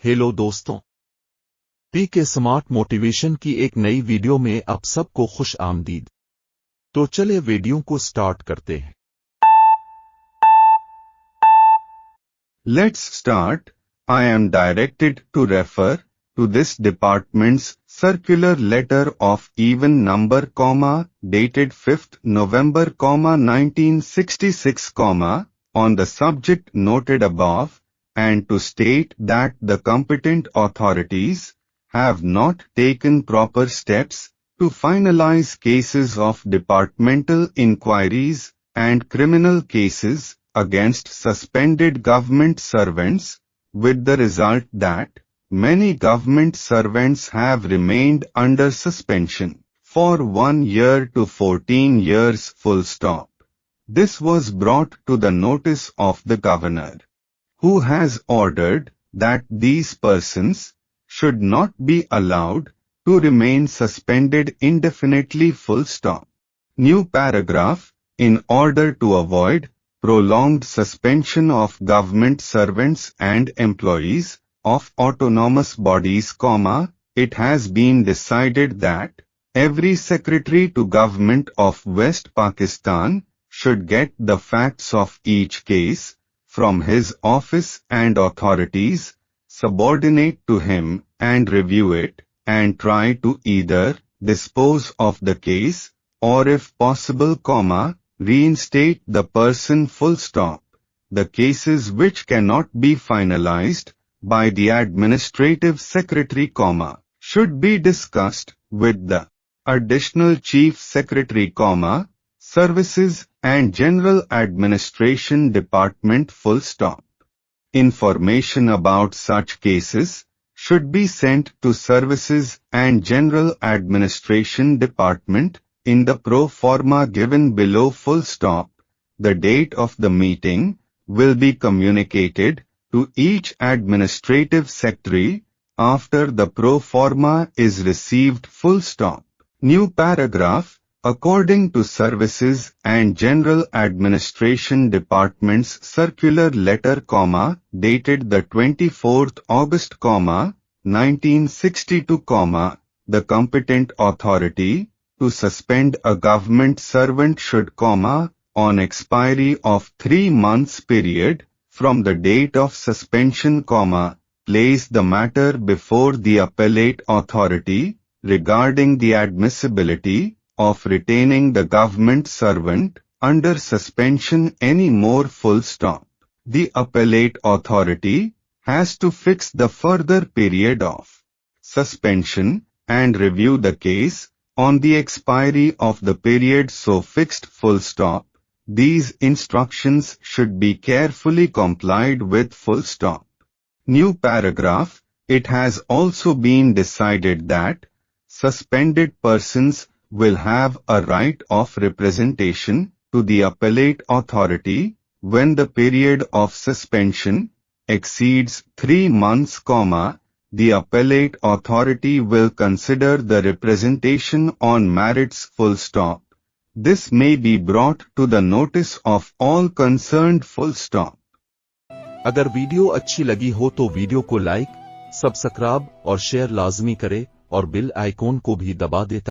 Hello दोस्तों, P के smart motivation की एक नई वीडियो में आप सबको खुश आमदीद। तो चले वीडियो को स्टार्ट करते हैं। Let's start. I am directed to refer to this department's circular letter of even number, dated 5th November, 1966, on the subject noted above, and to state that the competent authorities have not taken proper steps to finalize cases of departmental inquiries and criminal cases against suspended government servants, with the result that many government servants have remained under suspension for 1 year to 14 years full stop. This was brought to the notice of the governor, who has ordered that these persons should not be allowed to remain suspended indefinitely full stop. New paragraph. In order to avoid prolonged suspension of government servants and employees of autonomous bodies, it has been decided that every secretary to government of West Pakistan should get the facts of each case from his office and authorities subordinate to him and review it and try to either dispose of the case or, if possible, reinstate the person full stop. The cases which cannot be finalized by the administrative secretary, should be discussed with the additional chief secretary, services and general administration department full stop. Information about such cases should be sent to services and general administration department in the pro forma given below full stop. The date of the meeting will be communicated to each administrative secretary after the pro forma is received full stop. New paragraph. According to Services and General Administration Department's circular letter, dated the 24th August, 1962, the competent authority to suspend a government servant should, on expiry of 3 months period from the date of suspension, place the matter before the appellate authority regarding the admissibility of retaining the government servant under suspension any more full stop. The appellate authority has to fix the further period of suspension and review the case on the expiry of the period so fixed full stop. These instructions should be carefully complied with full stop. New paragraph. It has also been decided that suspended persons will have a right of representation to the appellate authority when the period of suspension exceeds 3 months, the appellate authority will consider the representation on merits full stop. This may be brought to the notice of all concerned full stop. अगर video अच्छी लगी हो तो video को like, subscribe और share लाजमी करें और बेल आइकॉन को भी दबा दें